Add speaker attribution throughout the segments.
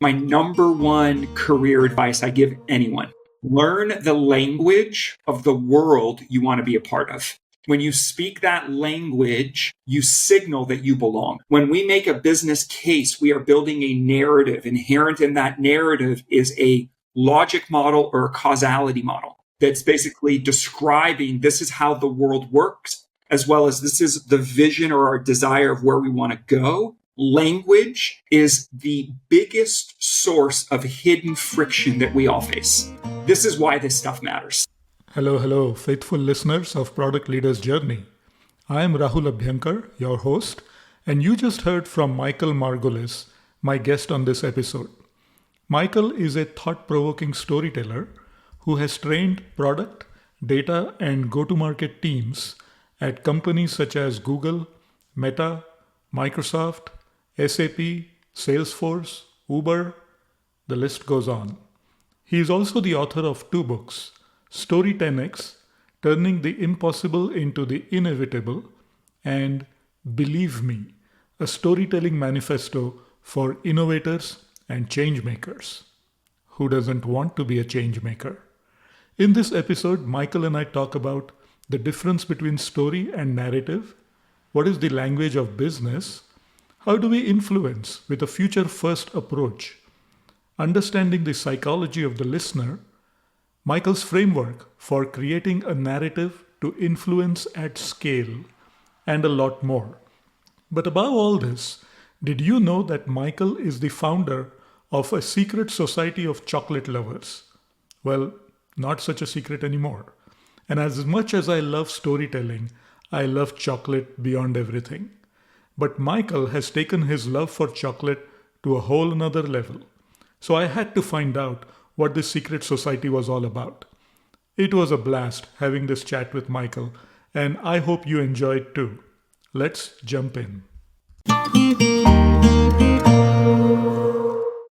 Speaker 1: My number one career advice I give anyone: learn the language of the world you want to be a part of. When you speak that language, you signal that you belong. When we make a business case, we are building a narrative. Inherent in that narrative is a logic model or a causality model that's basically describing this is how the world works, as well as this is the vision or our desire of where we want to go. Language is the biggest source of hidden friction that we all face. This is why this stuff matters.
Speaker 2: Hello, faithful listeners of Product Leaders Journey. I am Rahul Abhyankar, your host, and you just heard from Michael Margolis, my guest on this episode. Michael is a thought-provoking storyteller who has trained product, data, and go-to-market teams at companies such as Google, Meta, Microsoft, SAP, Salesforce, Uber, the list goes on. He is also the author of 2 books, Story 10x, Turning the Impossible into the Inevitable, and Believe Me, a storytelling manifesto for innovators and change makers. Who doesn't want to be a change maker? In this episode, Michael and I talk about the difference between story and narrative, what is the language of business, how do we influence with a future-first approach, understanding the psychology of the listener, Michael's framework for creating a narrative to influence at scale, and a lot more. But above all this, did you know that Michael is the founder of a secret society of chocolate lovers? Well, not such a secret anymore. And as much as I love storytelling, I love chocolate beyond everything. But Michael has taken his love for chocolate to a whole another level. So I had to find out what this secret society was all about. It was a blast having this chat with Michael, and I hope you enjoyed too. Let's jump in.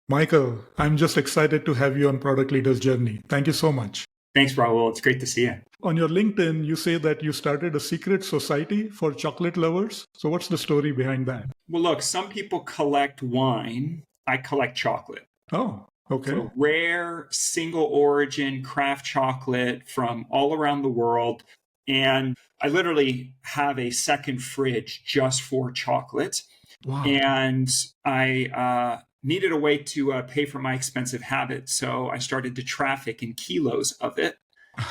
Speaker 2: Michael, I'm just excited to have you on Product Leaders Journey. Thank you so much.
Speaker 1: Thanks, Rahul. It's great to see you.
Speaker 2: On your LinkedIn, you say that you started a secret society for chocolate lovers. So what's the story behind that?
Speaker 1: Well, look, some people collect wine. I collect chocolate.
Speaker 2: Oh, okay.
Speaker 1: So rare, single origin craft chocolate from all around the world. And I literally have a second fridge just for chocolate.
Speaker 2: Wow.
Speaker 1: And I needed a way to pay for my expensive habit. So I started to traffic in kilos of it.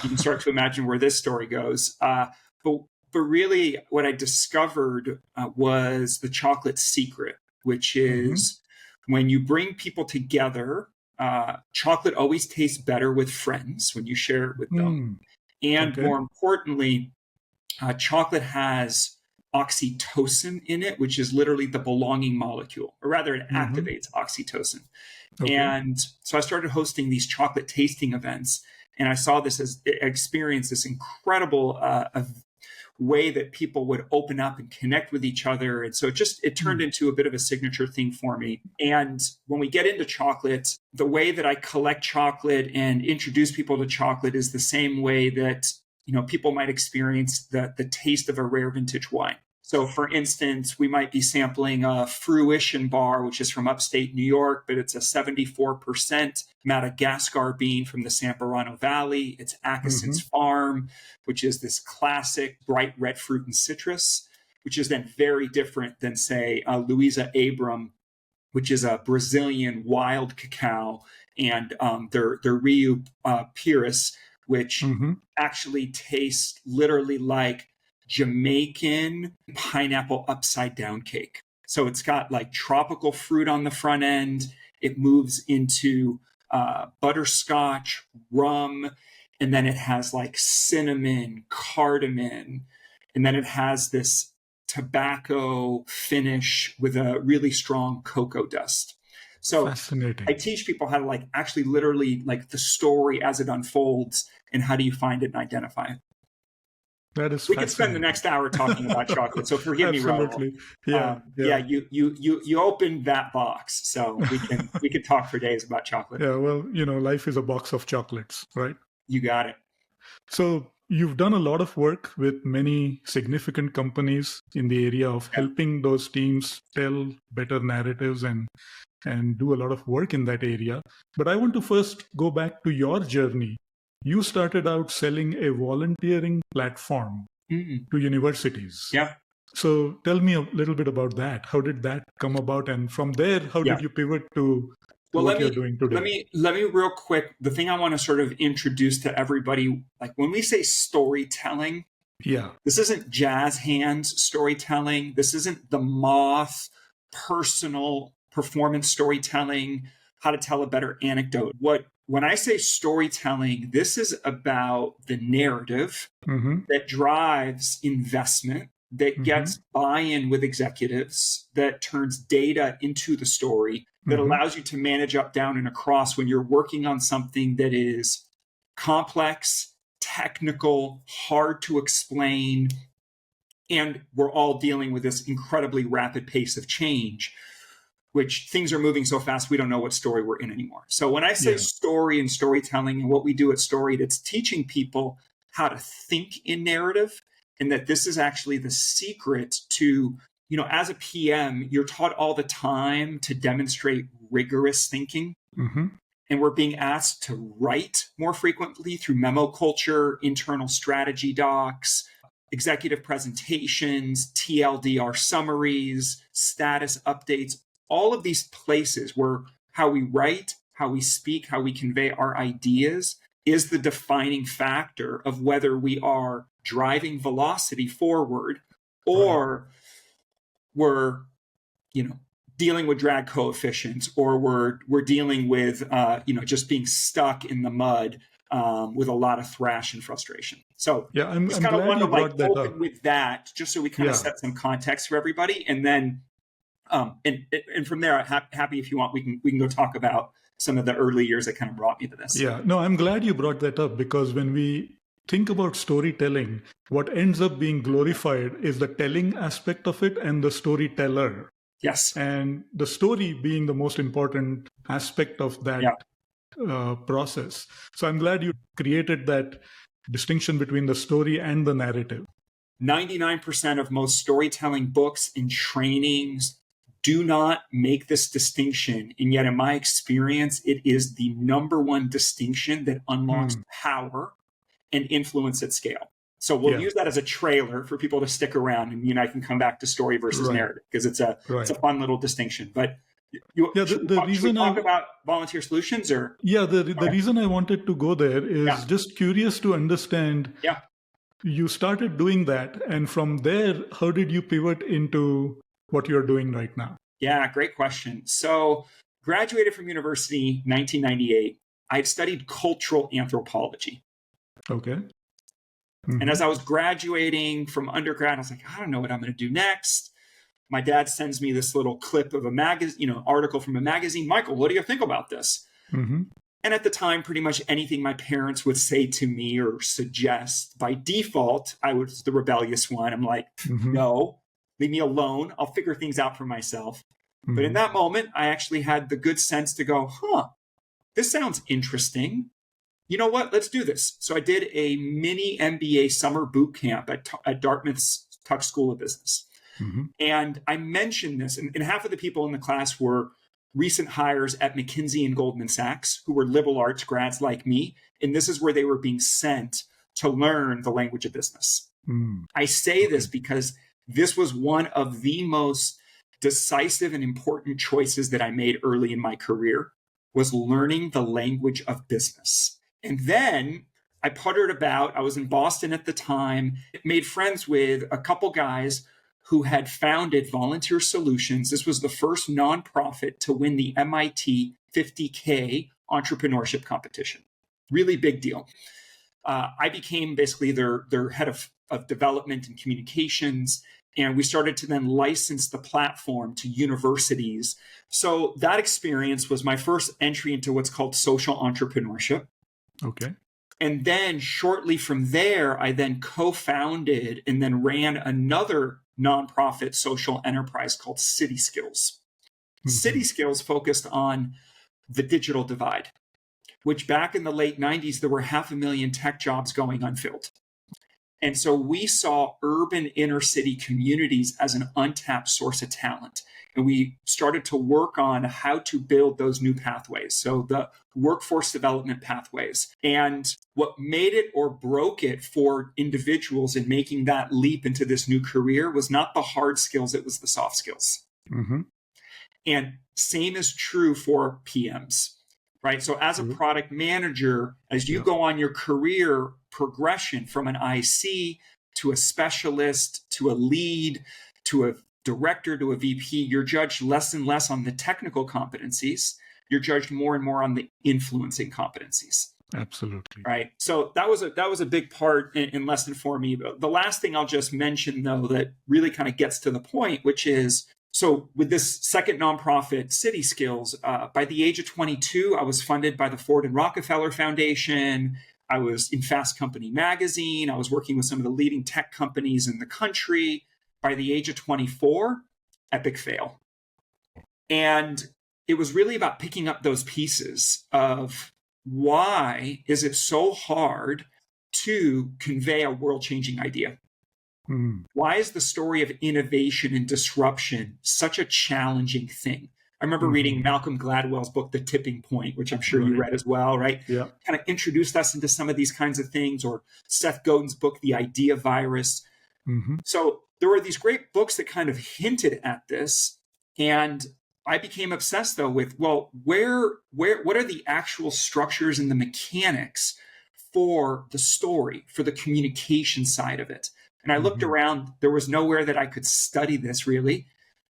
Speaker 1: You can start to imagine where this story goes. But really what I discovered was the chocolate secret, which is when you bring people together, chocolate always tastes better with friends when you share it with them. And more importantly, chocolate has oxytocin in it, which is literally the belonging molecule, or rather it activates oxytocin. And so I started hosting these chocolate tasting events, and I saw this as experienced this incredible way that people would open up and connect with each other. And so it turned into a bit of a signature thing for me. And when we get into chocolate, the way that I collect chocolate and introduce people to chocolate is the same way that people might experience the taste of a rare vintage wine. So for instance, we might be sampling a Fruition bar, which is from upstate New York, but it's a 74% Madagascar bean from the Samparano Valley. It's Akason's Farm, which is this classic bright red fruit and citrus, which is then very different than, say, Louisa Abram, which is a Brazilian wild cacao, and their Rio Pires, which actually tastes literally like Jamaican pineapple upside down cake. So it's got like tropical fruit on the front end. It moves into butterscotch, rum, and then it has like cinnamon, cardamom, and then it has this tobacco finish with a really strong cocoa dust. So I teach people how to actually literally the story as it unfolds, and how do you find it and identify it.
Speaker 2: That is
Speaker 1: we could spend the next hour talking about chocolate. So forgive me, Rahul.
Speaker 2: Yeah.
Speaker 1: You opened that box, so we could talk for days about chocolate.
Speaker 2: Yeah, well, life is a box of chocolates, right?
Speaker 1: You got it.
Speaker 2: So You've done a lot of work with many significant companies in the area of helping those teams tell better narratives and do a lot of work in that area. But I want to first go back to your journey. You started out selling a volunteering platform to universities.
Speaker 1: Yeah.
Speaker 2: So tell me a little bit about that. How did that come about? And from there, how did you pivot to what you're doing today?
Speaker 1: Let me real quick, the thing I want to sort of introduce to everybody, like when we say storytelling, this isn't jazz hands storytelling. This isn't the moth personal performance storytelling, how to tell a better anecdote. When I say storytelling, this is about the narrative that drives investment, that gets buy-in with executives, that turns data into the story, that allows you to manage up, down, and across when you're working on something that is complex, technical, hard to explain, and we're all dealing with this incredibly rapid pace of change, which things are moving so fast we don't know what story we're in anymore. So when I say story and storytelling and what we do at Storied, it's teaching people how to think in narrative, and that this is actually the secret to, as a PM, you're taught all the time to demonstrate rigorous thinking. And we're being asked to write more frequently through memo culture, internal strategy docs, executive presentations, TLDR summaries, status updates, all of these places where how we write, how we speak, how we convey our ideas is the defining factor of whether we are driving velocity forward or we're, dealing with drag coefficients, or we're dealing with, just being stuck in the mud with a lot of thrash and frustration. So
Speaker 2: I'm
Speaker 1: just kind of
Speaker 2: glad
Speaker 1: want
Speaker 2: you
Speaker 1: to
Speaker 2: brought that
Speaker 1: open
Speaker 2: up
Speaker 1: with that, just so we kind of set some context for everybody, and then and from there, happy if you want, we can go talk about some of the early years that kind of brought me to this.
Speaker 2: No, I'm glad you brought that up, because when we think about storytelling, what ends up being glorified is the telling aspect of it and the storyteller.
Speaker 1: Yes.
Speaker 2: And the story being the most important aspect of that process. So I'm glad you created that distinction between the story and the narrative.
Speaker 1: 99% of most storytelling books and trainings do not make this distinction. And yet, in my experience, it is the number one distinction that unlocks power and influence at scale. So we'll use that as a trailer for people to stick around, and I can come back to story versus narrative, because it's a fun little distinction. But should we talk about volunteer solutions, or
Speaker 2: the reason I wanted to go there is just curious to understand. You started doing that, and from there, how did you pivot into what you're doing right now?
Speaker 1: Yeah, great question. So graduated from university 1998. I had studied cultural anthropology.
Speaker 2: Okay.
Speaker 1: And as I was graduating from undergrad, I was like, I don't know what I'm going to do next. My dad sends me this little clip of a magazine, article from a magazine. Michael, what do you think about this? And at the time, pretty much anything my parents would say to me or suggest, by default, I was the rebellious one. I'm like, no, leave me alone. I'll figure things out for myself. But in that moment, I actually had the good sense to go, this sounds interesting. You know what? Let's do this. So I did a mini MBA summer boot camp at Dartmouth's Tuck School of Business. And I mentioned this, and half of the people in the class were recent hires at McKinsey and Goldman Sachs, who were liberal arts grads like me. And this is where they were being sent to learn the language of business. I say this because this was one of the most decisive and important choices that I made early in my career, was learning the language of business. And then I puttered about. I was in Boston at the time, made friends with a couple guys who had founded Volunteer Solutions. This was the first nonprofit to win the MIT 50K entrepreneurship competition. Really big deal. I became basically their head of development and communications. And we started to then license the platform to universities. So that experience was my first entry into what's called social entrepreneurship.
Speaker 2: Okay.
Speaker 1: And then shortly from there, I then co-founded and then ran another nonprofit social enterprise called City Skills. City Skills focused on the digital divide, which back in the late 90s, there were 500,000 tech jobs going unfilled. And so we saw urban inner city communities as an untapped source of talent. And we started to work on how to build those new pathways. So the workforce development pathways. And what made it or broke it for individuals in making that leap into this new career was not the hard skills, it was the soft skills.
Speaker 2: Mm-hmm.
Speaker 1: And same is true for PMs, right? So as a product manager, as you go on your career progression from an IC to a specialist, to a lead, to a director, to a VP, you're judged less and less on the technical competencies. You're judged more and more on the influencing competencies.
Speaker 2: Absolutely.
Speaker 1: Right. So that was a big part in Lesson for me. The last thing I'll just mention, though, that really kind of gets to the point, which is, so with this second nonprofit, City Skills, by the age of 22, I was funded by the Ford and Rockefeller Foundation. I was in Fast Company magazine. I was working with some of the leading tech companies in the country. By the age of 24, epic fail. And it was really about picking up those pieces of why is it so hard to convey a world-changing idea? Why is the story of innovation and disruption such a challenging thing? I remember reading Malcolm Gladwell's book, The Tipping Point, which I'm sure you read as well, right?
Speaker 2: Yeah.
Speaker 1: Kind of introduced us into some of these kinds of things, or Seth Godin's book, The Idea Virus. So there were these great books that kind of hinted at this. And I became obsessed, though, with, well, what are the actual structures and the mechanics for the story, for the communication side of it? And I looked around, there was nowhere that I could study this really.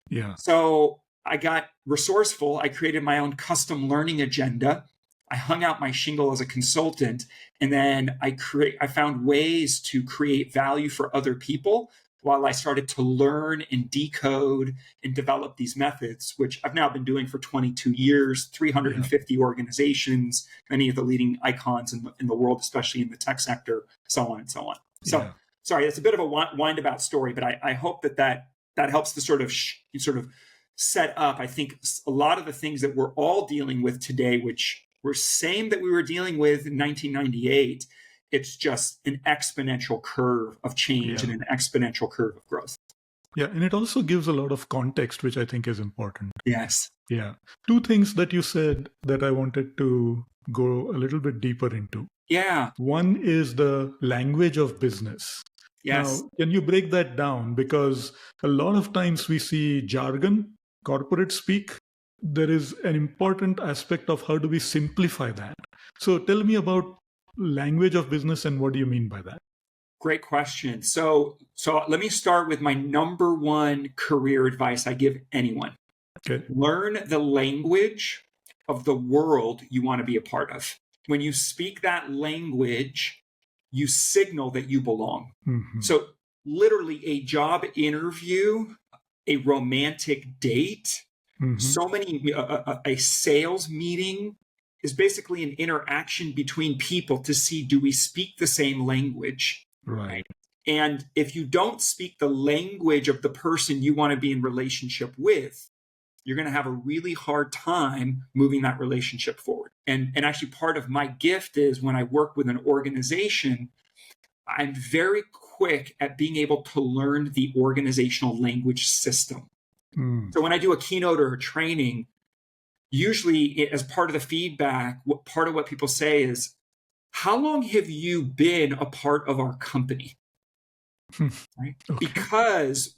Speaker 2: Yeah.
Speaker 1: So I got resourceful. I created my own custom learning agenda. I hung out my shingle as a consultant, and then I found ways to create value for other people while I started to learn and decode and develop these methods, which I've now been doing for 22 years, 350 organizations, many of the leading icons in the world, especially in the tech sector, so on and so on. So sorry, it's a bit of a windabout story, but I hope that helps to sort of set up, I think, a lot of the things that we're all dealing with today, which were same that we were dealing with in 1998. It's just an exponential curve of change and an exponential curve of growth.
Speaker 2: Yeah, and it also gives a lot of context, which I think is important.
Speaker 1: Yes.
Speaker 2: Yeah. Two things that you said that I wanted to go a little bit deeper into.
Speaker 1: Yeah.
Speaker 2: One is the language of business.
Speaker 1: Yes.
Speaker 2: Now, can you break that down? Because a lot of times we see jargon, corporate speak. There is an important aspect of how do we simplify that. So tell me about language of business and what do you mean by that?
Speaker 1: Great question. So let me start with my number one career advice I give anyone.
Speaker 2: Okay.
Speaker 1: Learn the language of the world you want to be a part of. When you speak that language, you signal that you belong. So literally a job interview, a romantic date, so many, a sales meeting is basically an interaction between people to see, do we speak the same language?
Speaker 2: Right.
Speaker 1: And if you don't speak the language of the person you want to be in relationship with, you're going to have a really hard time moving that relationship forward. And actually part of my gift is when I work with an organization, I'm very quick at being able to learn the organizational language system. So when I do a keynote or a training, usually as part of the feedback, part of what people say is, how long have you been a part of our company? Right? Okay. Because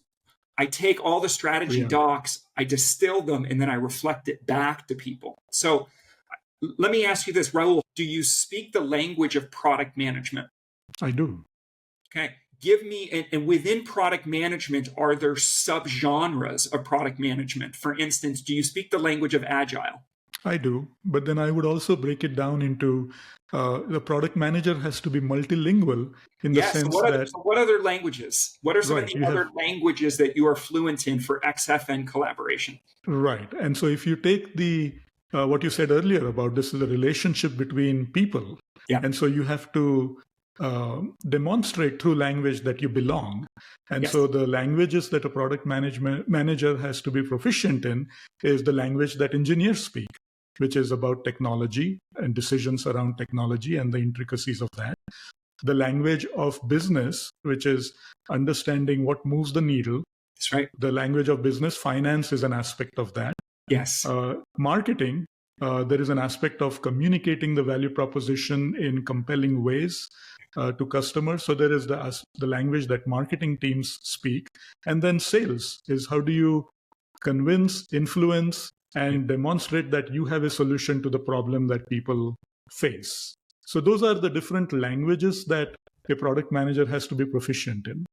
Speaker 1: I take all the strategy docs, I distill them, and then I reflect it back to people. So let me ask you this, Raul, do you speak the language of product management?
Speaker 2: I do.
Speaker 1: Okay. Give me, and within product management, are there subgenres of product management? For instance, do you speak the language of agile?
Speaker 2: I do, but then I would also break it down into the product manager has to be multilingual in the sense that...
Speaker 1: So what other languages? What are some of the other languages that you are fluent in for XFN collaboration?
Speaker 2: Right. And so if you take the what you said earlier about this is a relationship between people, and so you have to demonstrate through language that you belong. And so the languages that a product manager has to be proficient in is the language that engineers speak, which is about technology and decisions around technology and the intricacies of that. the language of business, which is understanding what moves the needle.
Speaker 1: That's right.
Speaker 2: The language of business, finance is an aspect of that.
Speaker 1: Yes.
Speaker 2: Marketing, there is an aspect of communicating the value proposition in compelling ways to customers. So there is the language that marketing teams speak. And then sales is how do you convince, influence, and demonstrate that you have a solution to the problem that people face. So those are the different languages that a product manager has to be proficient in.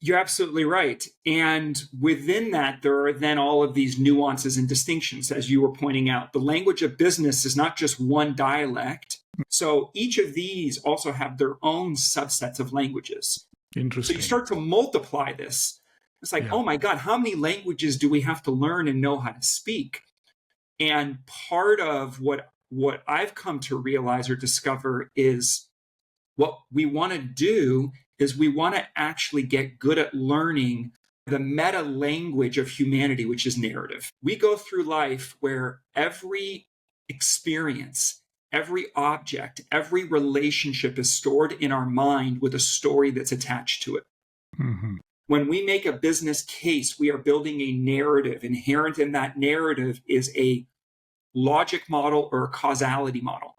Speaker 1: You're absolutely right. And within that, there are then all of these nuances and distinctions, as you were pointing out. The language of business is not just one dialect. So each of these also have their own subsets of languages.
Speaker 2: Interesting.
Speaker 1: So you start to multiply this. It's like, oh my God, how many languages do we have to learn and know how to speak? And part of what I've come to realize or discover is what we want to do is we want to actually get good at learning the meta language of humanity, which is narrative. We go through life where every experience, every object, every relationship is stored in our mind with a story that's attached to it.
Speaker 2: Mm-hmm.
Speaker 1: When we make a business case, we are building a narrative. Inherent in that narrative is a logic model or a causality model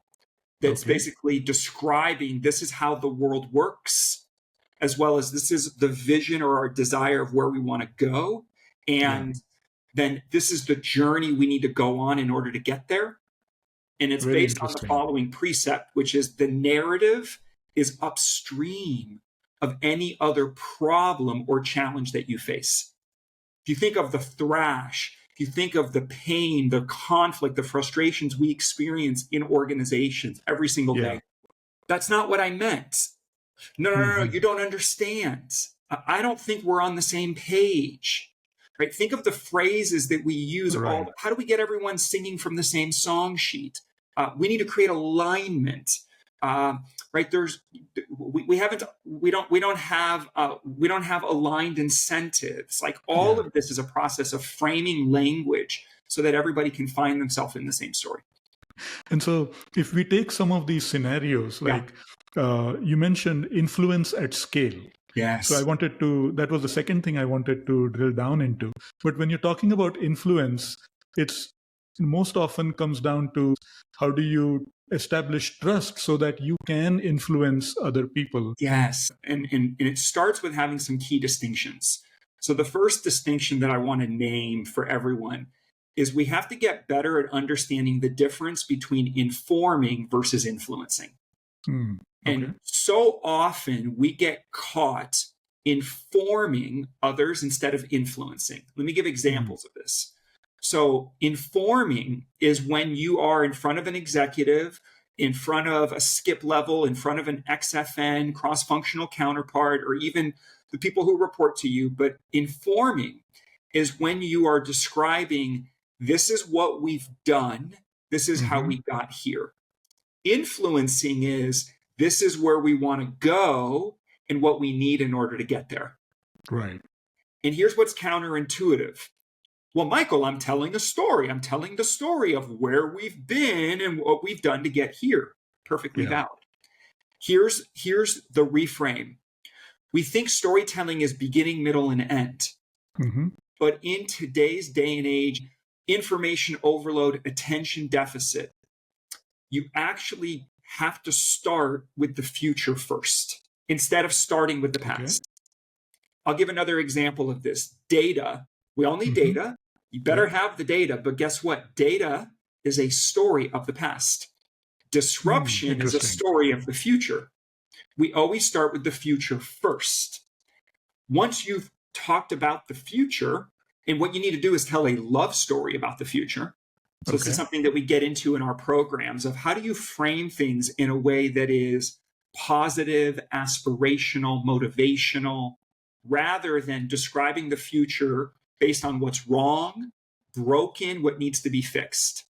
Speaker 1: that's basically describing this is how the world works, as well as this is the vision or our desire of where we want to go. And then this is the journey we need to go on in order to get there. And it's based on the following precept, which is the narrative is upstream of any other problem or challenge that you face. If you think of the thrash, if you think of the pain, the conflict, the frustrations we experience in organizations every single day, that's not what I meant. No, you don't understand. I don't think we're on the same page. Right? Think of the phrases that we use. How do we get everyone singing from the same song sheet? We need to create alignment. Right? We don't have aligned incentives. Like all of this is a process of framing language so that everybody can find themselves in the same story.
Speaker 2: And so if we take some of these scenarios, like you mentioned influence at scale.
Speaker 1: Yes.
Speaker 2: So that was the second thing I wanted to drill down into. But when you're talking about influence, it's most often comes down to how do you establish trust so that you can influence other people.
Speaker 1: Yes. And it starts with having some key distinctions. So the first distinction that I want to name for everyone is we have to get better at understanding the difference between informing versus influencing. And so often we get caught informing others instead of influencing. Let me give examples of this. So informing is when you are in front of an executive, in front of a skip level, in front of an XFN, cross-functional counterpart, or even the people who report to you. But informing is when you are describing, this is what we've done, this is how we got here. Influencing is, this is where we want to go and what we need in order to get there.
Speaker 2: Right.
Speaker 1: And here's what's counterintuitive. Well, Michael, I'm telling a story. I'm telling the story of where we've been and what we've done to get here. Perfectly valid. Here's the reframe. We think storytelling is beginning, middle, and end. But in today's day and age, information overload, attention deficit, you actually have to start with the future first instead of starting with the past. I'll give another example of this. Data. We all need data. You better have the data, but guess what? Data is a story of the past. Disruption is a story of the future. We always start with the future first. Once you've talked about the future, and what you need to do is tell a love story about the future. So this is something that we get into in our programs of how do you frame things in a way that is positive, aspirational, motivational, rather than describing the future based on what's wrong, broken, what needs to be fixed.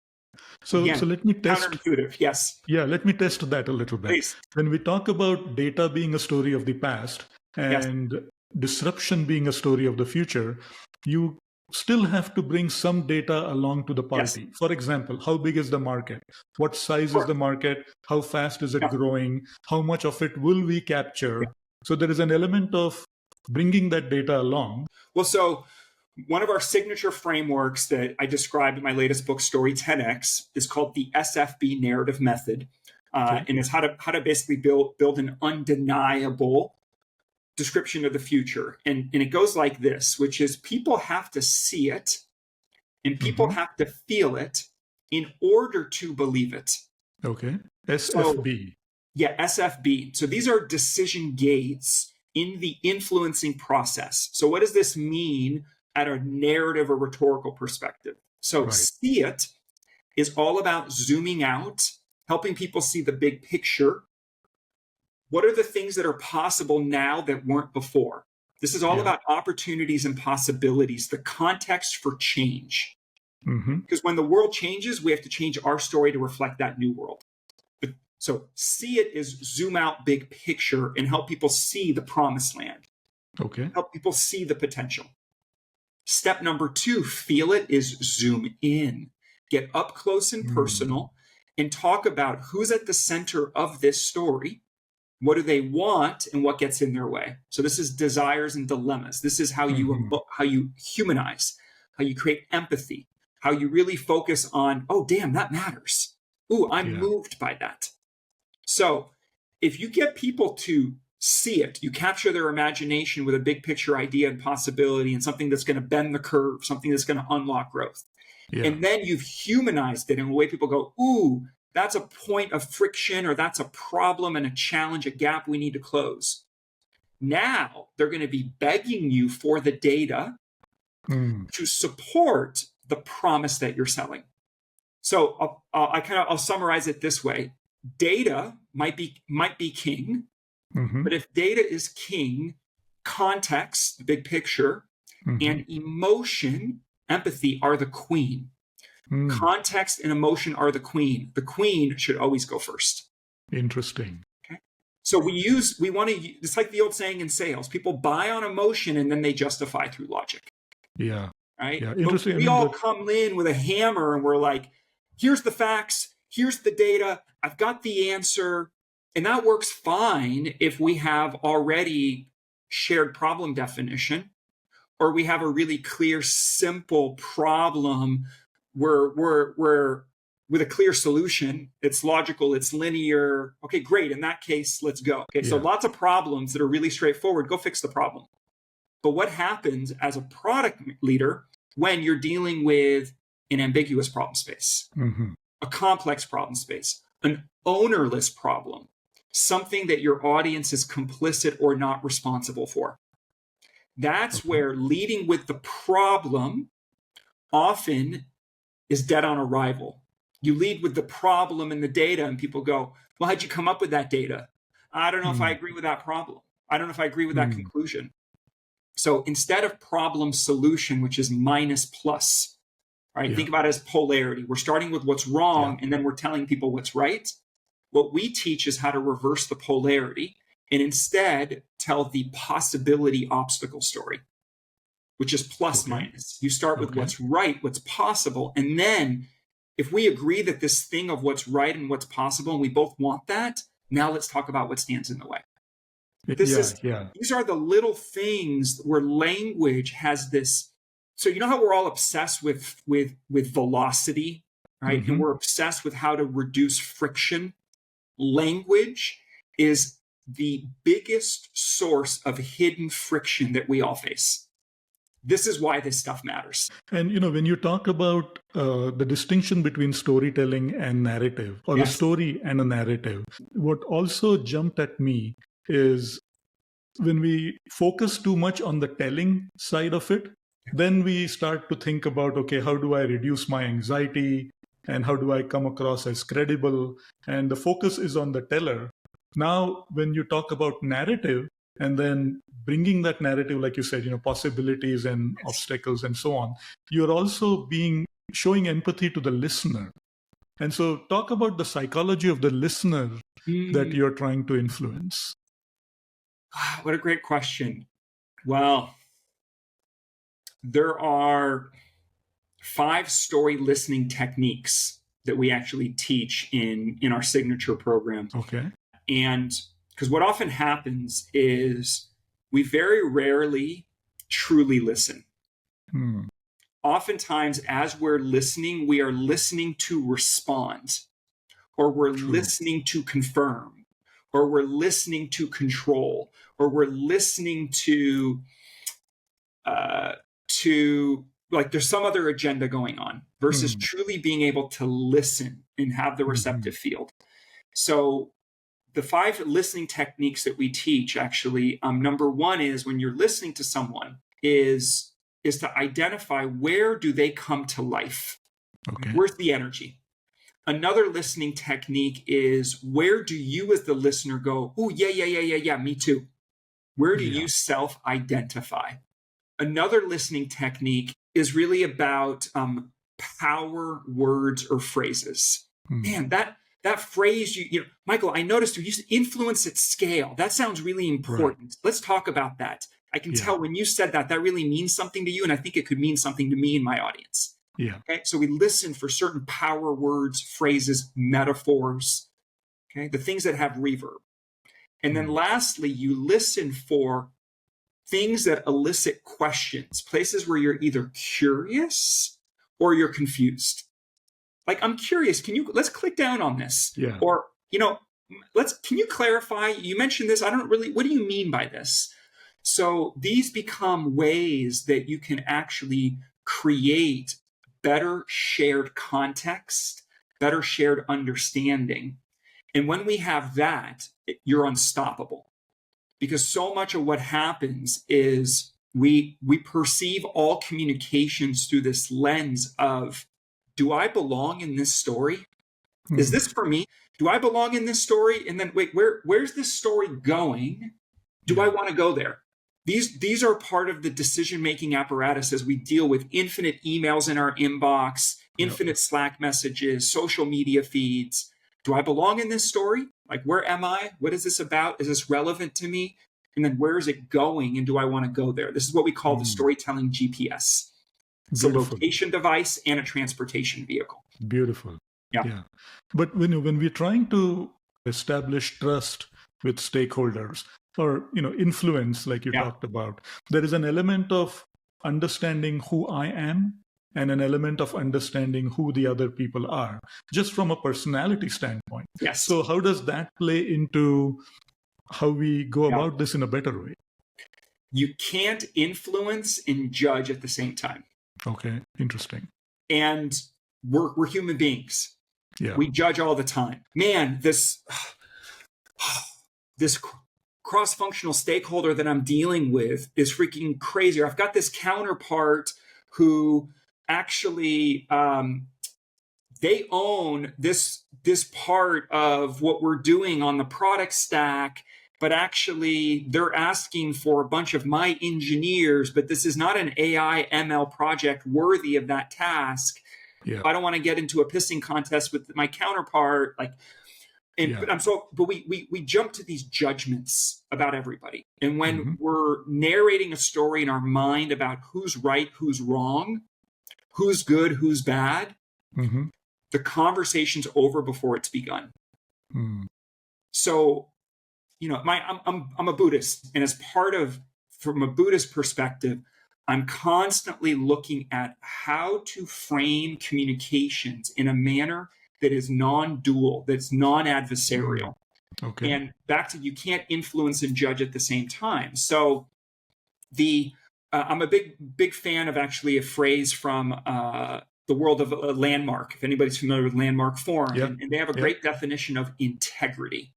Speaker 2: So let me test.
Speaker 1: Counterintuitive, yes.
Speaker 2: Yeah, let me test that a little bit.
Speaker 1: Please.
Speaker 2: When we talk about data being a story of the past and disruption being a story of the future, you still have to bring some data along to the
Speaker 1: Yes.
Speaker 2: party. For example, how big is the market? What size is
Speaker 1: Sure.
Speaker 2: the market? How fast is it
Speaker 1: Yeah.
Speaker 2: growing? How much of it will we capture?
Speaker 1: Yeah.
Speaker 2: So there is an element of bringing that data along.
Speaker 1: Well, so one of our signature frameworks that I described in my latest book, Story 10X, is called the SFB Narrative Method,
Speaker 2: Okay.
Speaker 1: and it's how to basically build an undeniable description of the future. And it goes like this, which is people have to see it and people have to feel it in order to believe it.
Speaker 2: Okay.
Speaker 1: So,
Speaker 2: SFB.
Speaker 1: yeah, SFB. So these are decision gates in the influencing process. So what does this mean at a narrative or rhetorical perspective? So
Speaker 2: Right.
Speaker 1: see it is all about zooming out, helping people see the big picture. What are the things that are possible now that weren't before? This is all
Speaker 2: Yeah.
Speaker 1: about opportunities and possibilities, the context for change.
Speaker 2: Mhm.
Speaker 1: Because when the world changes, we have to change our story to reflect that new world. So see it is zoom out big picture and help people see the promised land,
Speaker 2: Okay.
Speaker 1: help people see the potential. Step number 2, feel it, is zoom in, get up close and personal and talk about who's at the center of this story. What do they want and what gets in their way? So this is desires and dilemmas. This is how you humanize, how you create empathy, how you really focus on, oh, damn, that matters. Ooh, I'm moved by that. So if you get people to see it, you capture their imagination with a big picture idea and possibility and something that's going to bend the curve, something that's going to unlock growth.
Speaker 2: Yeah.
Speaker 1: And then you've humanized it in a way people go, ooh, that's a point of friction, or that's a problem and a challenge, a gap we need to close. Now they're going to be begging you for the data to support the promise that you're selling. So I'll summarize it this way. Data might be king, but if data is king, context, the big picture, and emotion, empathy are the queen. Context and emotion are the queen. The queen should always go first.
Speaker 2: Interesting.
Speaker 1: Okay. So it's like the old saying in sales, people buy on emotion and then they justify through logic.
Speaker 2: Yeah.
Speaker 1: Right.
Speaker 2: Yeah. Interesting.
Speaker 1: We all come in with a hammer and we're like, here's the facts, here's the data, I've got the answer. And that works fine if we have already shared problem definition, or we have a really clear, simple problem we're with a clear solution. It's logical, it's linear. Okay, great. In that case, let's go. Okay, so lots of problems that are really straightforward. Go fix the problem. But what happens as a product leader when you're dealing with an ambiguous problem space, a complex problem space, an ownerless problem, something that your audience is complicit or not responsible for? That's where leading with the problem often is dead on arrival. You lead with the problem and the data, and people go, well, how'd you come up with that data? I don't know if I agree with that problem. I don't know if I agree with that conclusion. So instead of problem solution, which is minus plus, right? Think about it as polarity. We're starting with what's wrong, and then we're telling people what's right. What we teach is how to reverse the polarity and instead tell the possibility obstacle story, which is plus minus. You start with what's right, what's possible. And then if we agree that this thing of what's right and what's possible, and we both want that, now let's talk about what stands in the way. These are the little things where language has this. So you know how we're all obsessed with velocity, right? And we're obsessed with how to reduce friction. Language is the biggest source of hidden friction that we all face. This is why this stuff matters.
Speaker 2: And, when you talk about the distinction between storytelling and narrative, or a story and a narrative, what also jumped at me is when we focus too much on the telling side of it, then we start to think about, okay, how do I reduce my anxiety? And how do I come across as credible? And the focus is on the teller. Now, when you talk about narrative, and then bringing that narrative, like you said, possibilities and obstacles and so on, you're also showing empathy to the listener. And so talk about the psychology of the listener that you're trying to influence.
Speaker 1: What a great question. Well, there are 5 story listening techniques that we actually teach in our signature program.
Speaker 2: Okay.
Speaker 1: And because what often happens is we very rarely truly listen. Oftentimes, as we're listening, we are listening to respond, or we're listening to confirm, or we're listening to control, or we're listening to like there's some other agenda going on versus truly being able to listen and have the receptive field. So the 5 listening techniques that we teach actually, number 1 is when you're listening to someone is to identify where do they come to life?
Speaker 2: Okay.
Speaker 1: Where's the energy? Another listening technique is where do you as the listener go, oh, yeah, me too. Where do you self-identify? Another listening technique is really about power words or phrases. Man, that phrase, you know, Michael, I noticed you used influence at scale. That sounds really important. Right. Let's talk about that. I can tell when you said that really means something to you, and I think it could mean something to me and my audience.
Speaker 2: Yeah.
Speaker 1: Okay. So we listen for certain power words, phrases, metaphors, okay, the things that have reverb. And then lastly, you listen for things that elicit questions, places where you're either curious or you're confused. Like, I'm curious, let's click down on this.
Speaker 2: Yeah.
Speaker 1: Or, can you clarify? You mentioned this. What do you mean by this? So these become ways that you can actually create better shared context, better shared understanding. And when we have that, you're unstoppable. Because so much of what happens is we perceive all communications through this lens of, do I belong in this story? Is this for me? Do I belong in this story? And then wait, where's this story going? Do I want to go there? These are part of the decision-making apparatus as we deal with infinite emails in our inbox, infinite Slack messages, social media feeds. Do I belong in this story? Like, where am I? What is this about? Is this relevant to me? And then where is it going? And do I want to go there? This is what we call the storytelling GPS. It's
Speaker 2: Beautiful.
Speaker 1: A location device and a transportation vehicle.
Speaker 2: Beautiful.
Speaker 1: Yeah.
Speaker 2: But when we're trying to establish trust with stakeholders or, influence, like you talked about, there is an element of understanding who I am and an element of understanding who the other people are, just from a personality standpoint.
Speaker 1: Yes.
Speaker 2: So how does that play into how we go about this in a better way?
Speaker 1: You can't influence and judge at the same time.
Speaker 2: Okay, interesting.
Speaker 1: And we're human beings.
Speaker 2: Yeah.
Speaker 1: We judge all the time. Man, this cross-functional stakeholder that I'm dealing with is freaking crazy. Or I've got this counterpart who actually they own this part of what we're doing on the product stack, but actually they're asking for a bunch of my engineers, but this is not an AI ML project worthy of that task.
Speaker 2: Yeah.
Speaker 1: I don't want to get into a pissing contest with my counterpart. But we jump to these judgments about everybody. And when we're narrating a story in our mind about who's right, who's wrong, who's good, who's bad, the conversation's over before it's begun. So, I'm a Buddhist, and from a Buddhist perspective, I'm constantly looking at how to frame communications in a manner that is non-dual, that's non-adversarial.
Speaker 2: Okay.
Speaker 1: And back to, you can't influence and judge at the same time. So I'm a big fan of actually a phrase from the world of a Landmark, if anybody's familiar with Landmark Forum.
Speaker 2: Yeah.
Speaker 1: And they have a great definition of integrity.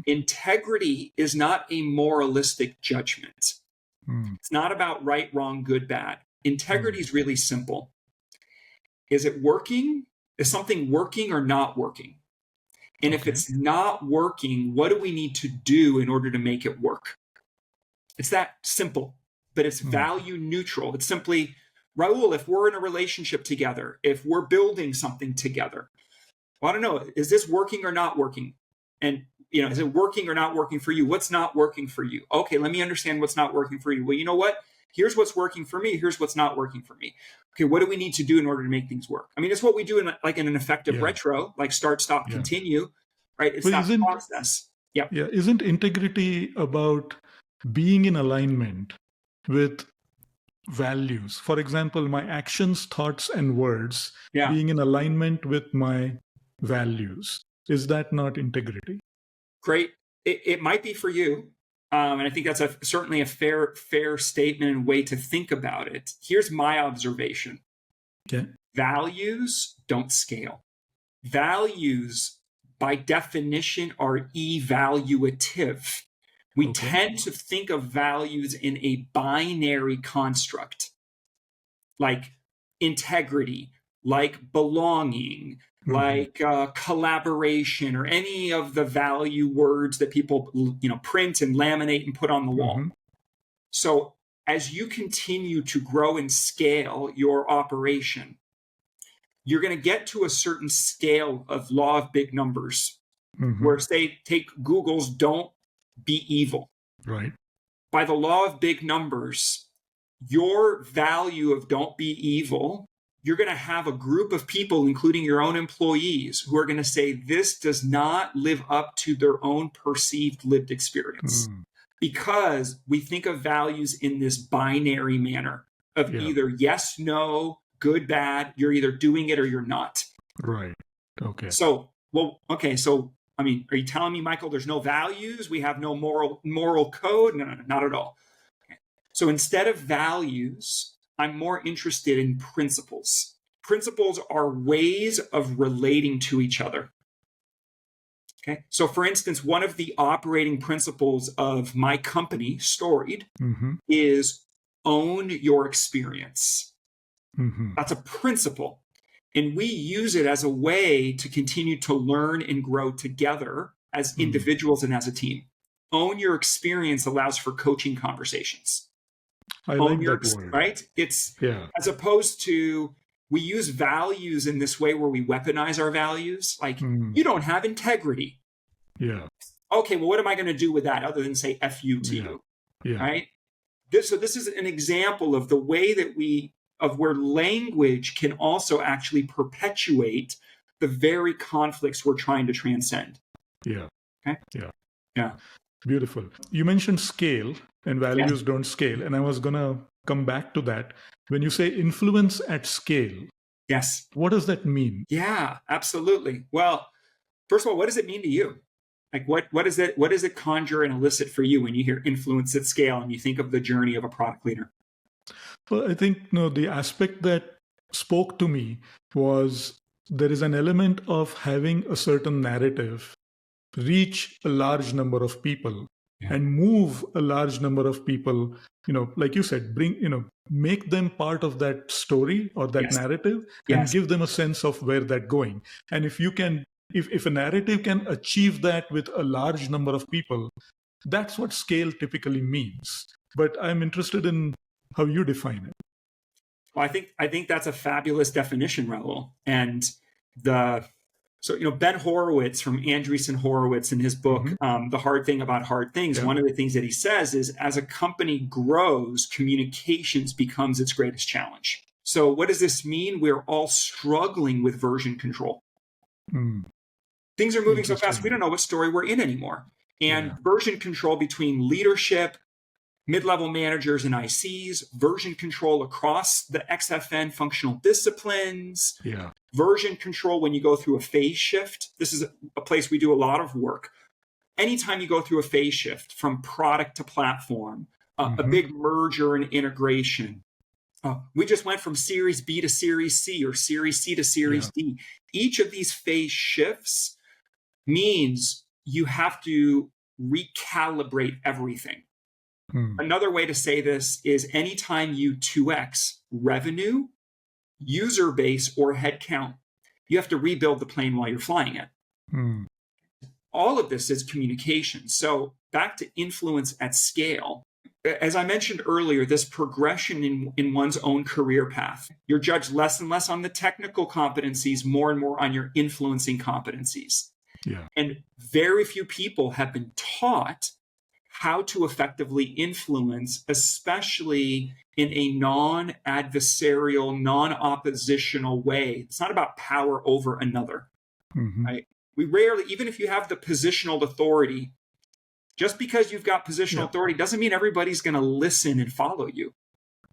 Speaker 1: Integrity is not a moralistic judgment. It's not about right, wrong, good, bad. Integrity is really simple. Is it working? Is something working or not working? And if it's not working, what do we need to do in order to make it work? It's that simple, but it's value neutral. It's simply, Raul, if we're in a relationship together, if we're building something together, well, I don't know, is this working or not working? And is it working or not working for you? What's not working for you? Okay, let me understand what's not working for you. Well, you know what? Here's what's working for me. Here's what's not working for me. Okay, what do we need to do in order to make things work? I mean, it's what we do in an effective retro, like start, stop, continue, right? It's that process.
Speaker 2: Yeah. Isn't integrity about being in alignment with values? For example, my actions, thoughts, and words being in alignment with my values. Is that not integrity?
Speaker 1: Great. It might be for you. And I think that's certainly a fair statement and way to think about it. Here's my observation.
Speaker 2: Okay.
Speaker 1: Values don't scale. Values, by definition, are evaluative. We tend to think of values in a binary construct, like integrity, like belonging, like collaboration, or any of the value words that people print and laminate and put on the wall. So as you continue to grow and scale your operation, you're going to get to a certain scale of law of big numbers, where, say, take Google's don't be evil.
Speaker 2: Right.
Speaker 1: By the law of big numbers, your value of don't be evil, you're going to have a group of people, including your own employees, who are going to say this does not live up to their own perceived lived experience. Because we think of values in this binary manner of either yes, no, good, bad. You're either doing it or you're not.
Speaker 2: Right. Okay.
Speaker 1: So, I mean, are you telling me, Michael, there's no values? We have no moral code? No, not at all. Okay. So instead of values, I'm more interested in principles. Principles are ways of relating to each other. Okay. So for instance, one of the operating principles of my company, Storied, is own your experience. That's a principle. And we use it as a way to continue to learn and grow together as individuals and as a team. Own your experience allows for coaching conversations.
Speaker 2: I like that word.
Speaker 1: Right? It's as opposed to, we use values in this way where we weaponize our values. Like, you don't have integrity.
Speaker 2: Yeah.
Speaker 1: Okay, well, what am I going to do with that other than say F you to you?
Speaker 2: Yeah.
Speaker 1: Right? So this is an example of the way that where language can also actually perpetuate the very conflicts we're trying to transcend.
Speaker 2: Yeah.
Speaker 1: Okay? Yeah.
Speaker 2: Beautiful. You mentioned scale, and values don't scale. And I was going to come back to that. When you say influence at scale, what does that mean?
Speaker 1: Yeah, absolutely. Well, first of all, what does it mean to you? Like, what does it conjure and elicit for you when you hear influence at scale and you think of the journey of a product leader?
Speaker 2: Well, I think the aspect that spoke to me was there is an element of having a certain narrative reach a large number of people and move a large number of people, like you said, make them part of that story or that narrative and give them a sense of where that's going. And if you can, if a narrative can achieve that with a large number of people, that's what scale typically means. But I'm interested in how you define it.
Speaker 1: Well, I think that's a fabulous definition, Rahul. And Ben Horowitz from Andreessen Horowitz in his book, The Hard Thing About Hard Things, one of the things that he says is, as a company grows, communications becomes its greatest challenge. So what does this mean? We're all struggling with version control. Things are moving so fast, we don't know what story we're in anymore. And version control between leadership, mid-level managers and ICs, version control across the XFN functional disciplines, version control when you go through a phase shift. This is a place we do a lot of work. Anytime you go through a phase shift from product to platform, a big merger and integration. We just went from Series B to Series C or Series C to Series D. Each of these phase shifts means you have to recalibrate everything. Another way to say this is anytime you 2x revenue, user base, or headcount, you have to rebuild the plane while you're flying it. All of this is communication. So back to influence at scale. As I mentioned earlier, this progression in one's own career path, you're judged less and less on the technical competencies, more and more on your influencing competencies. And very few people have been taught how to effectively influence, especially in a non-adversarial, non-oppositional way. It's not about power over another, right? We rarely, even if you have the positional authority, just because you've got positional authority doesn't mean everybody's going to listen and follow you.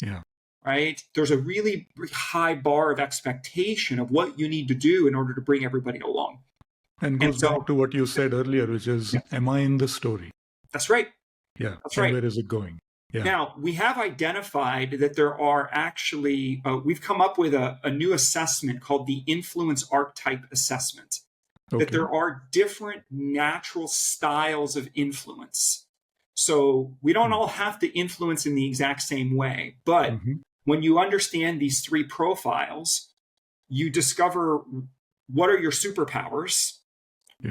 Speaker 2: Yeah.
Speaker 1: Right? There's a really high bar of expectation of what you need to do in order to bring everybody along.
Speaker 2: And goes back to what you said earlier, which is, am I in the story?
Speaker 1: That's right.
Speaker 2: Yeah.
Speaker 1: That's
Speaker 2: and
Speaker 1: right.
Speaker 2: where is it going? Yeah.
Speaker 1: Now, we have identified that there are actually, we've come up with a new assessment called the influence archetype assessment. That there are different natural styles of influence. So we don't all have to influence in the exact same way. But when you understand these three profiles, you discover what are your superpowers,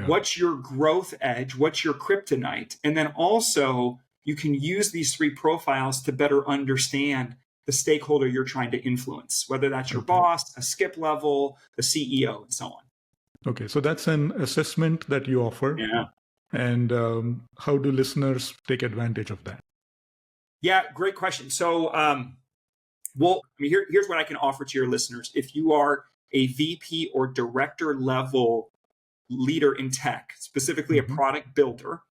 Speaker 1: what's your growth edge, what's your kryptonite, and then also you can use these three profiles to better understand the stakeholder you're trying to influence, whether that's your boss, a skip level, the CEO, and so on.
Speaker 2: Okay, so that's an assessment that you offer.
Speaker 1: Yeah.
Speaker 2: And how do listeners take advantage of that?
Speaker 1: Yeah, great question. So, here's what I can offer to your listeners. If you are a VP or director level leader in tech, specifically a product builder,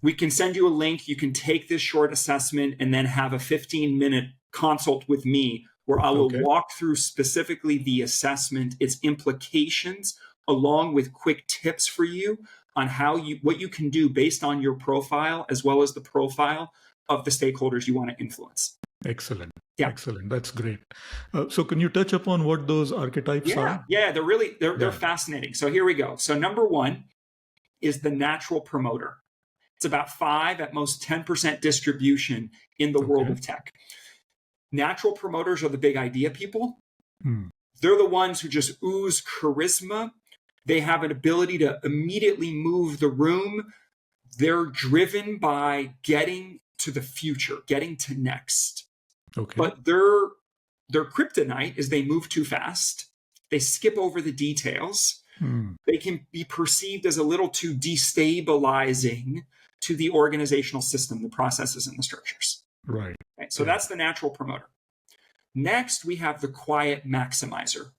Speaker 1: we can send you a link. You can take this short assessment and then have a 15-minute consult with me where I will walk through specifically the assessment, its implications, along with quick tips for you on what you can do based on your profile, as well as the profile of the stakeholders you want to influence.
Speaker 2: Excellent.
Speaker 1: Yeah.
Speaker 2: Excellent. That's great. So can you touch upon what those archetypes are?
Speaker 1: Yeah, they're fascinating. So here we go. So number one is the natural promoter. It's about 5, at most 10% distribution in the world of tech. Natural promoters are the big idea people. They're the ones who just ooze charisma. They have an ability to immediately move the room. They're driven by getting to the future, getting to next. But their kryptonite is they move too fast. They skip over the details. They can be perceived as a little too destabilizing to the organizational system, the processes and the structures.
Speaker 2: Right.
Speaker 1: So that's the natural promoter. Next, we have the quiet maximizer.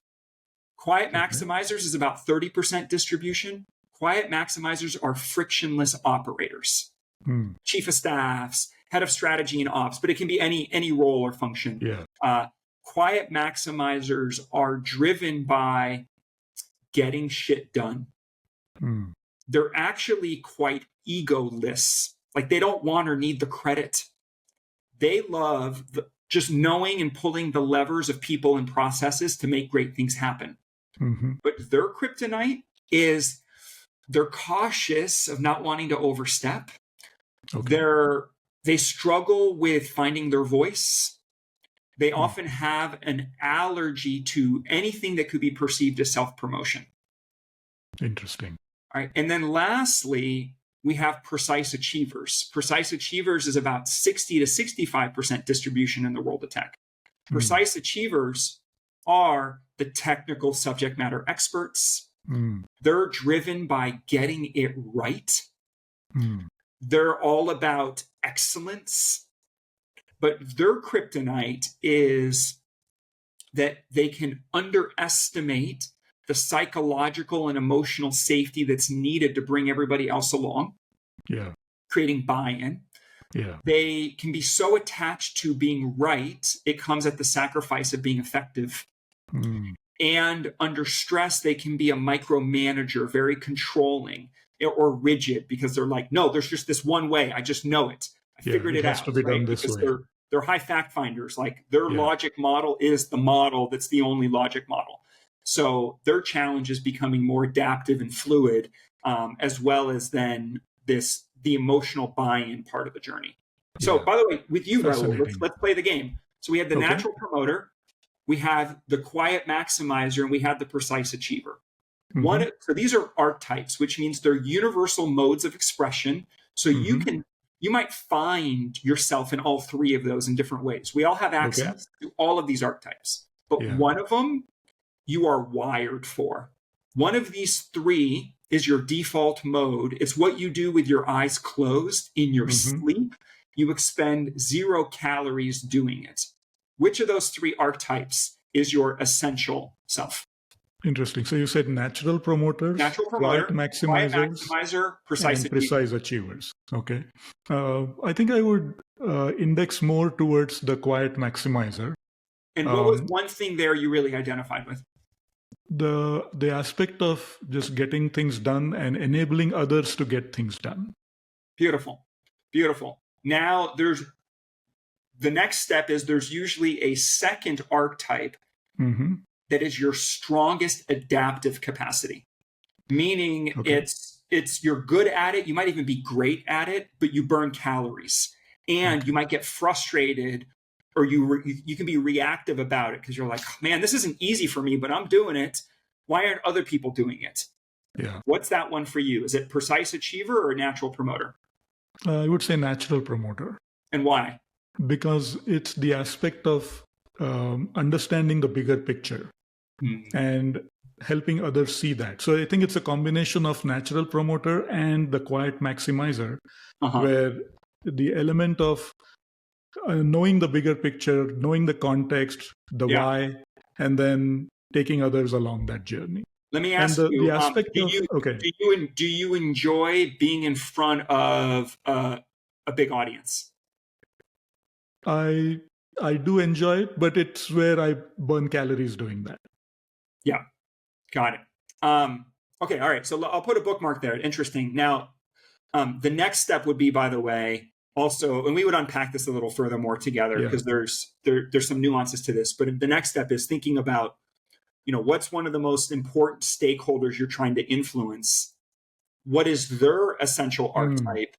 Speaker 1: Quiet maximizers is about 30% distribution. Quiet maximizers are frictionless operators. Chief of staffs, head of strategy and ops, but it can be any role or function. Quiet maximizers are driven by getting shit done. They're actually quite egoless. Like they don't want or need the credit. They love just knowing and pulling the levers of people and processes to make great things happen. But their kryptonite is they're cautious of not wanting to overstep. They struggle with finding their voice. They often have an allergy to anything that could be perceived as self-promotion.
Speaker 2: Interesting.
Speaker 1: All right. And then lastly, we have precise achievers. Precise achievers is about 60 to 65% distribution in the world of tech. Precise achievers are the technical subject matter experts. They're driven by getting it right. They're all about excellence. But their kryptonite is that they can underestimate the psychological and emotional safety that's needed to bring everybody else along, creating buy-in. They can be so attached to being right, it comes at the sacrifice of being effective. And under stress, they can be a micromanager, very controlling or rigid, because they're like, no, there's just this one way. I just know it. I figured it out.
Speaker 2: Has to be done this way.
Speaker 1: They're high fact finders. Like their logic model is the model that's the only logic model. So their challenge is becoming more adaptive and fluid, as well as then the emotional buy-in part of the journey. So by the way, with you, Raul, let's play the game. So we have the natural promoter, we have the quiet maximizer, and we have the precise achiever. So these are archetypes, which means they're universal modes of expression. So you might find yourself in all three of those in different ways. We all have access to all of these archetypes, but one of them you are wired for. One of these three is your default mode. It's what you do with your eyes closed in your sleep. You expend 0 calories doing it. Which of those 3 archetypes is your essential self?
Speaker 2: Interesting. So you said natural promoters,
Speaker 1: Natural promoter,
Speaker 2: quiet
Speaker 1: quiet
Speaker 2: maximizers,
Speaker 1: maximizer, precise
Speaker 2: and
Speaker 1: achiever.
Speaker 2: precise achievers. Okay. I think I would index more towards the quiet maximizer.
Speaker 1: And what was one thing there you really identified with?
Speaker 2: The aspect of just getting things done and enabling others to get things done.
Speaker 1: Beautiful. Beautiful. Now the next step is there's usually a second archetype that is your strongest adaptive capacity. Meaning it's you're good at it, you might even be great at it, but you burn calories. And you might get frustrated, or you can be reactive about it because you're like, man, this isn't easy for me, but I'm doing it. Why aren't other people doing it?
Speaker 2: Yeah.
Speaker 1: What's that one for you? Is it precise achiever or natural promoter?
Speaker 2: I would say natural promoter.
Speaker 1: And why?
Speaker 2: Because it's the aspect of understanding the bigger picture and helping others see that. So I think it's a combination of natural promoter and the quiet maximizer, where the element of knowing the bigger picture, knowing the context, the why, and then taking others along that journey.
Speaker 1: Let me ask you,
Speaker 2: the aspect
Speaker 1: do you enjoy being in front of a big audience?
Speaker 2: I do enjoy it, but it's where I burn calories doing that.
Speaker 1: Yeah, got it. Okay, all right. So I'll put a bookmark there. Interesting. Now, the next step would be, by the way, also, and we would unpack this a little further more together because there's some nuances to this. But the next step is thinking about, what's one of the most important stakeholders you're trying to influence? What is their essential archetype?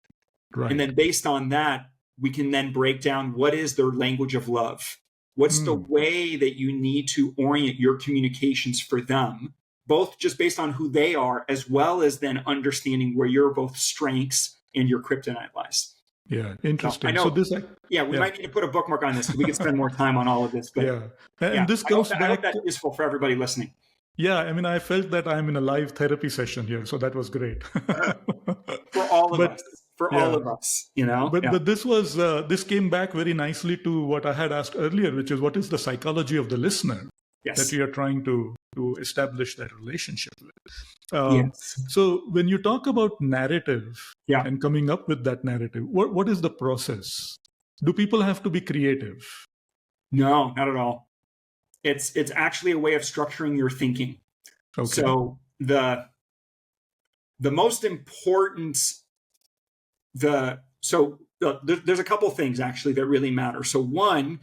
Speaker 1: Right. And then based on that, we can then break down what is their language of love. What's the way that you need to orient your communications for them, both just based on who they are, as well as then understanding where your both strengths and your kryptonite lies.
Speaker 2: Yeah, interesting.
Speaker 1: So we might need to put a bookmark on this because we could spend more time on all of this. But
Speaker 2: this goes
Speaker 1: back. I hope that's useful for everybody listening.
Speaker 2: Yeah, I mean, I felt that I'm in a live therapy session here, so that was great.
Speaker 1: For all of us. For all of us,
Speaker 2: But this came back very nicely to what I had asked earlier, which is what is the psychology of the listener that we are trying to establish that relationship with. So when you talk about narrative and coming up with that narrative, what is the process? Do people have to be creative?
Speaker 1: No, not at all. It's actually a way of structuring your thinking. Okay. So the most important there's a couple things actually that really matter. So one,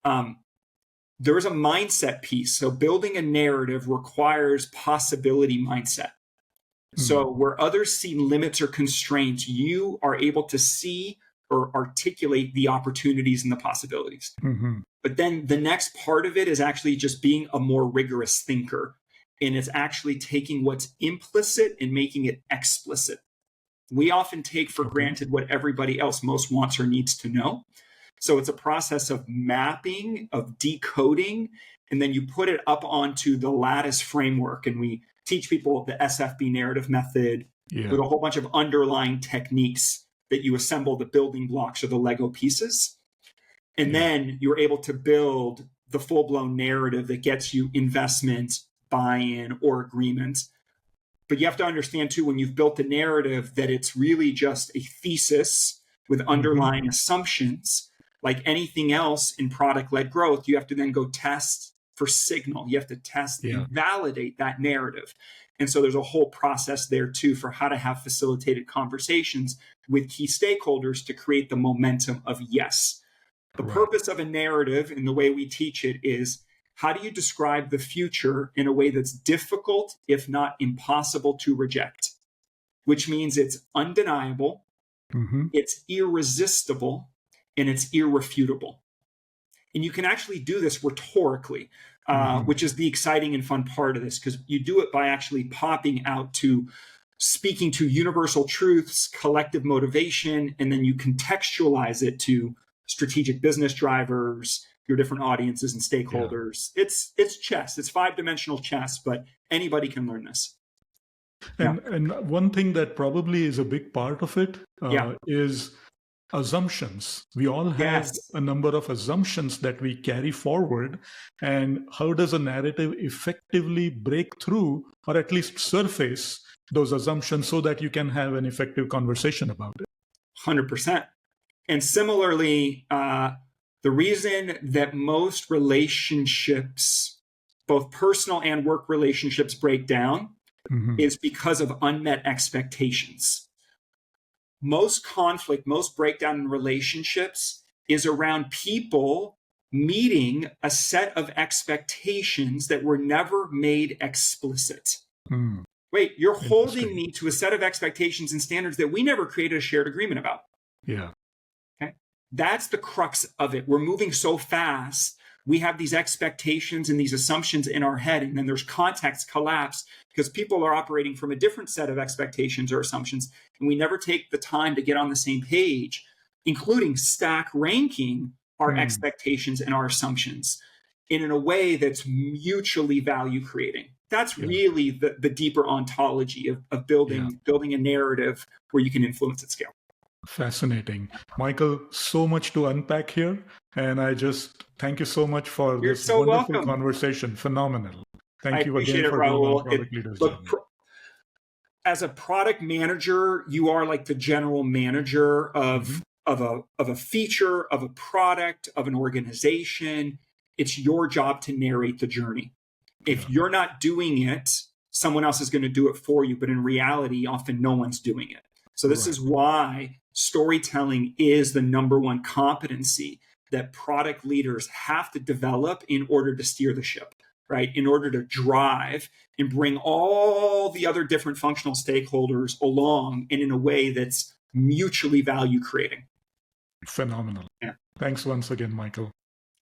Speaker 1: there is a mindset piece. So building a narrative requires possibility mindset. So where others see limits or constraints, you are able to see or articulate the opportunities and the possibilities. But then the next part of it is actually just being a more rigorous thinker. And it's actually taking what's implicit and making it explicit. We often take for granted what everybody else most wants or needs to know. So it's a process of mapping, of decoding, and then you put it up onto the lattice framework. And we teach people the SFB Narrative Method with a whole bunch of underlying techniques that you assemble the building blocks or the Lego pieces. And then you're able to build the full-blown narrative that gets you investment, buy-in, or agreement. But you have to understand, too, when you've built a narrative, that it's really just a thesis with underlying assumptions. Like anything else in product-led growth, you have to then go test for signal. You have to test and validate that narrative. And so there's a whole process there, too, for how to have facilitated conversations with key stakeholders to create the momentum of yes. The purpose of a narrative and the way we teach it is, how do you describe the future in a way that's difficult, if not impossible, to reject? Which means it's undeniable, it's irresistible, and it's irrefutable. And you can actually do this rhetorically, which is the exciting and fun part of this, because you do it by actually popping out to speaking to universal truths, collective motivation, and then you contextualize it to strategic business drivers, your different audiences and stakeholders. It's chess. It's 5-dimensional chess, but anybody can learn this.
Speaker 2: And one thing that probably is a big part of it
Speaker 1: Yeah.
Speaker 2: is assumptions. We all have
Speaker 1: Yes.
Speaker 2: a number of assumptions that we carry forward. And how does a narrative effectively break through or at least surface those assumptions so that you can have an effective conversation about it?
Speaker 1: 100%. And similarly, the reason that most relationships, both personal and work relationships, break down is because of unmet expectations. Most conflict, most breakdown in relationships is around people meeting a set of expectations that were never made explicit. Wait, you're holding me to a set of expectations and standards that we never created a shared agreement about.
Speaker 2: Yeah.
Speaker 1: Okay. That's the crux of it. We're moving so fast. We have these expectations and these assumptions in our head, and then there's context collapse because people are operating from a different set of expectations or assumptions, and we never take the time to get on the same page, including stack ranking our expectations and our assumptions in a way that's mutually value creating. That's really the deeper ontology of building a narrative where you can influence at scale.
Speaker 2: Fascinating. Michael, so much to unpack here. And I just thank you so much for this wonderful conversation. Phenomenal. Thank you again for being on Product Leaders Journey.
Speaker 1: As a product manager, you are like the general manager of a feature, of a product, of an organization. It's your job to narrate the journey. If you're not doing it, someone else is going to do it for you. But in reality, often no one's doing it. So this is why storytelling is the #1 competency that product leaders have to develop in order to steer the ship, right? In order to drive and bring all the other different functional stakeholders along and in a way that's mutually value creating.
Speaker 2: Phenomenal. Yeah. Thanks once again, Michael.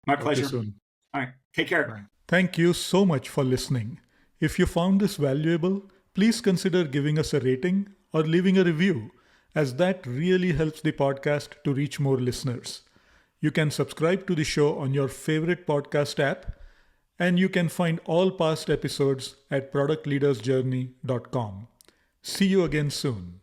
Speaker 1: My pleasure.
Speaker 2: Talk to you soon.
Speaker 1: All right. Take care.
Speaker 2: Bye. Thank you so much for listening. If you found this valuable, please consider giving us a rating or leaving a review, as that really helps the podcast to reach more listeners. You can subscribe to the show on your favorite podcast app, and you can find all past episodes at productleadersjourney.com. See you again soon.